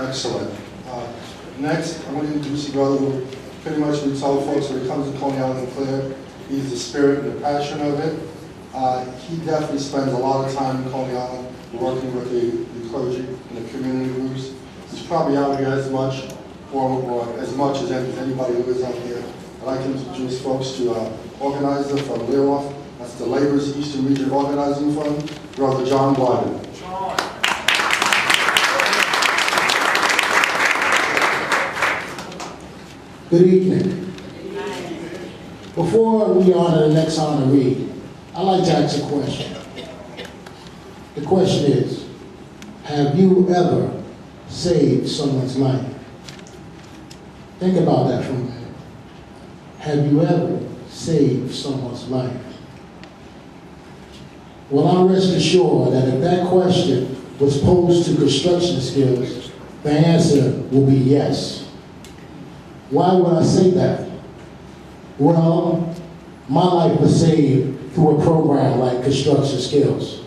Excellent. Next, I'm going to introduce a brother who pretty much we tell folks when it comes to Coney Island Clear, he's the spirit and the passion of it. He definitely spends a lot of time in Coney Island working with the clergy and the community groups. He's probably out here as much or as much as anybody who is out here. I'd like to introduce folks to organizer from Learoff. That's the Labor's Eastern Region Organizing Fund, Brother John Blyden. Good evening. Before we honor the next honoree, I'd like to ask a question. The question is, have you ever saved someone's life? Think about that for a minute. Have you ever saved someone's life? Well, I'm rest assured that if that question was posed to construction skills, the answer will be yes. Why would I say that? Well, my life was saved through a program like Construction Skills.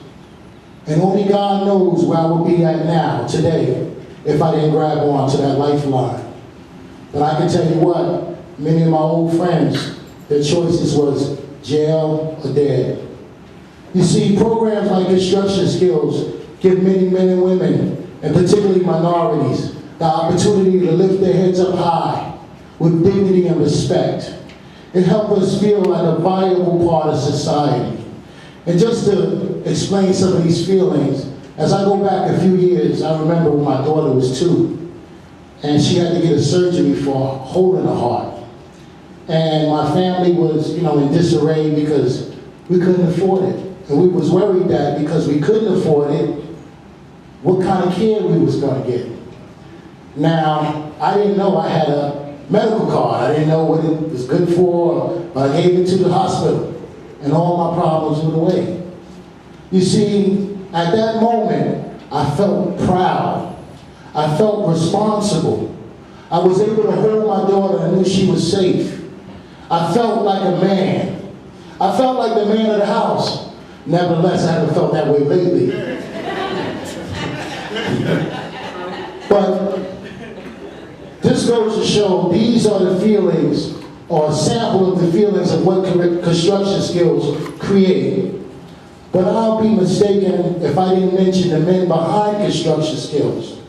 And only God knows where I would be at now, today, if I didn't grab on to that lifeline. But I can tell you what, many of my old friends, their choices was jail or dead. You see, programs like Construction Skills give many men and women, and particularly minorities, the opportunity to lift their heads up high with dignity and respect. It helps us feel like a viable part of society. And just to explain some of these feelings, as I go back a few years, I remember when my daughter was 2, and she had to get a surgery for a hole in her heart. And my family was, in disarray because we couldn't afford it. And we was worried that because we couldn't afford it, what kind of care we was going to get. Now, I didn't know I had a medical card. I didn't know what it was good for, but I gave it to the hospital, and all my problems went away. You see, at that moment, I felt proud. I felt responsible. I was able to hold my daughter and knew she was safe. I felt like a man. I felt like the man of the house. Nevertheless, I haven't felt that way lately. But this goes to show these are the feelings, or a sample of the feelings of what construction skills create. But I'll be mistaken if I didn't mention the men behind construction skills.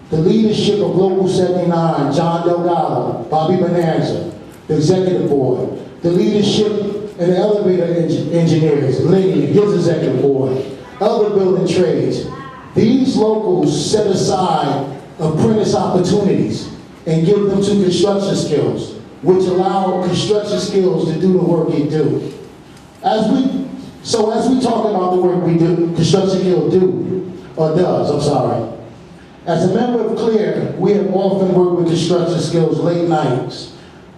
The leadership of Global 79, John Delgado, Bobby Bonanza, the executive board. The leadership and the elevator engineers, Lee, his executive board, other building trades. These locals set aside apprentice opportunities and give them to construction skills, which allow construction skills to do the work they do. As we talk about the work we do, construction skills does. As a member of CLEAR, we have often worked with construction skills late nights.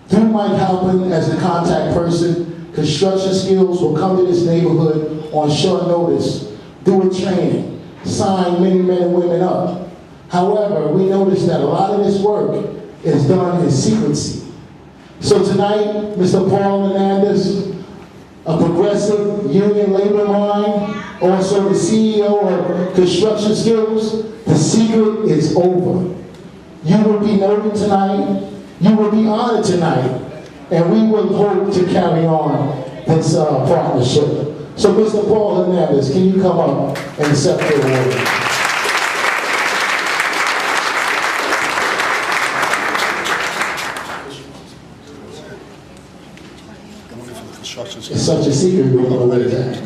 Through Mike Halpin as the contact person, construction skills will come to this neighborhood on short notice, do a training, sign many men and women up. However, we noticed that a lot of this work is done in secrecy. So tonight, Mr. Paul Hernandez, a progressive union labor mind, also the CEO of Construction Skills, the secret is over. You will be noted tonight, you will be honored tonight, and we will hope to carry on this partnership. So Mr. Paul Hernandez, can you come up and accept the award? It's such a secret, we don't know what it is.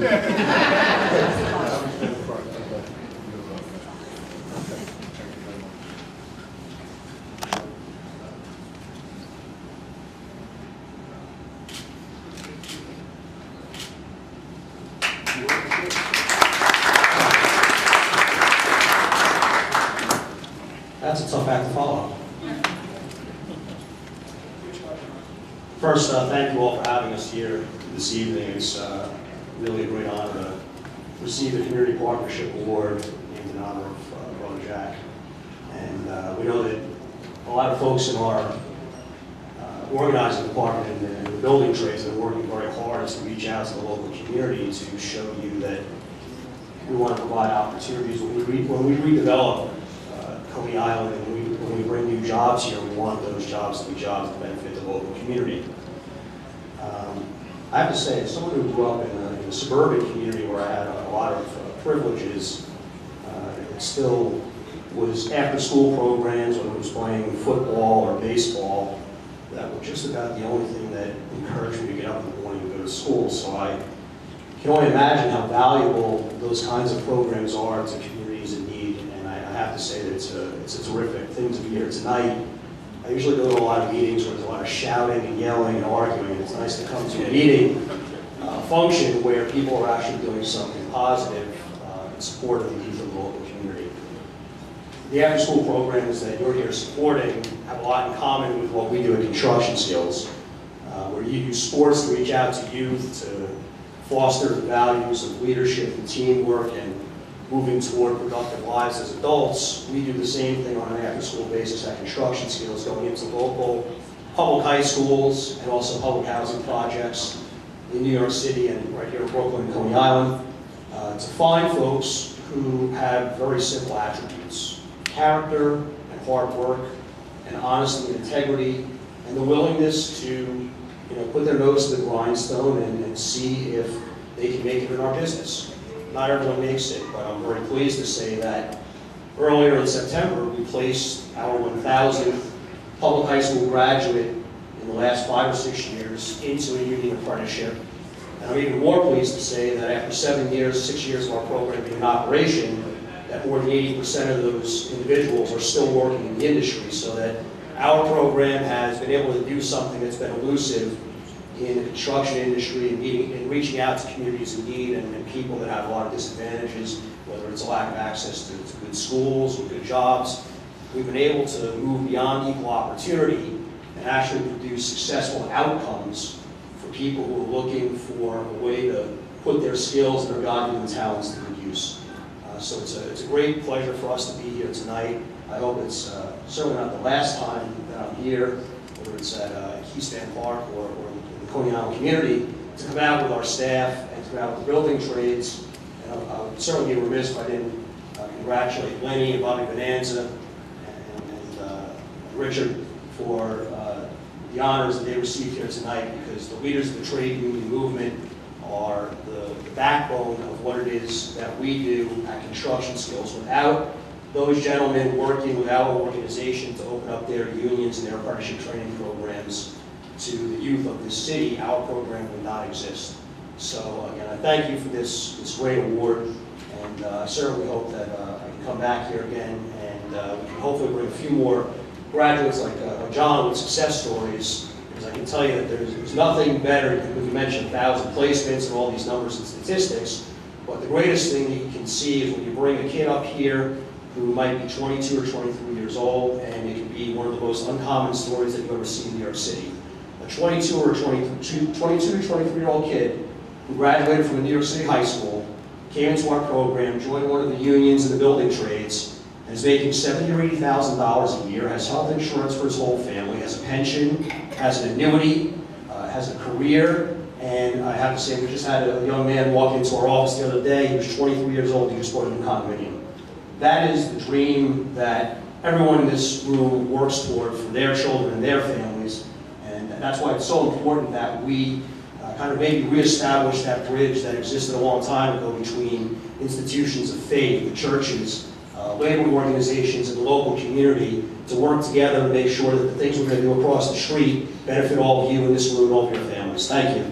That's a tough act to follow. First, thank you all for having us here this evening. It's really a great honor to receive the Community Partnership Award named in honor of Brother Jack. And we know that a lot of folks in our organizing department and the building trades are working very hard to reach out to the local community to show you that we want to provide opportunities. When we redevelop Coney Island, and when we bring new jobs here, we want those jobs to be jobs that benefit the local community. I have to say, as someone who grew up in a suburban community where I had a lot of privileges, it still was after-school programs, whether it was playing football or baseball, that were just about the only thing that encouraged me to get up in the morning and go to school. So I can only imagine how valuable those kinds of programs are to communities in need, and I have to say that it's a terrific thing to be here tonight. I usually go to a lot of meetings where there's a lot of shouting and yelling and arguing, and it's nice to come to a meeting function where people are actually doing something positive in support of the youth of the local community. The after-school programs that you're here supporting have a lot in common with what we do at Construction Skills, where you use sports to reach out to youth, to foster the values of leadership and teamwork and moving toward productive lives as adults. We do the same thing on an after-school basis at Construction Skills, going into local public high schools and also public housing projects in New York City and right here in Brooklyn and Coney Island, to find folks who have very simple attributes: character and hard work and honesty and integrity and the willingness to put their nose to the grindstone and see if they can make it in our business. Not everyone makes it, but I'm very pleased to say that earlier in September, we placed our 1,000th public high school graduate in the last 5 or 6 years into a union apprenticeship. And I'm even more pleased to say that after 6 years of our program being in operation, that more than 80% of those individuals are still working in the industry, so that our program has been able to do something that's been elusive in the construction industry and reaching out to communities in need and people that have a lot of disadvantages, whether it's a lack of access to good schools or good jobs. We've been able to move beyond equal opportunity and actually produce successful outcomes for people who are looking for a way to put their skills and their God-given talents to good use. So it's a great pleasure for us to be here tonight. I hope it's certainly not the last time that I'm here, whether it's at Keystone Park or in the Coney Island community, to come out with our staff and to come out with the building trades. And I would certainly be remiss if I didn't congratulate Lenny and Bobby Bonanza and Richard for the honors that they received here tonight, because the leaders of the trade union movement are the backbone of what it is that we do at Construction Skills. Without those gentlemen working with our organization to open up their unions and their apprenticeship training programs to the youth of this city, our program would not exist. So again, I thank you for this great award, and I certainly hope that I can come back here again and we can hopefully bring a few more graduates like John with success stories, because I can tell you that there's nothing better. You mentioned 1,000 placements and all these numbers and statistics, but the greatest thing that you can see is when you bring a kid up here who might be 22 or 23 years old, and it can be one of the most uncommon stories that you've ever seen in New York City. A 22 or 23-year-old kid who graduated from a New York City high school, came into our program, joined one of the unions in the building trades, and is making $70,000 or $80,000 a year, has health insurance for his whole family, has a pension, has an annuity, has a career, and I have to say, we just had a young man walk into our office the other day. He was 23 years old, he just bought a new condominium. That is the dream that everyone in this room works toward for their children and their families, and that's why it's so important that we kind of maybe reestablish that bridge that existed a long time ago between institutions of faith, the churches, labor organizations, and the local community to work together to make sure that the things we're going to do across the street benefit all of you in this room and all of your families. Thank you.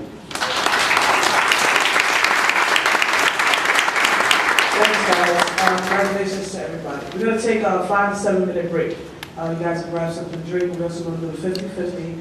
Thanks, guys. Congratulations to everybody. We're going to take a 5 to 7 minute break. You guys can grab something to drink. We're also going to do a 50-50.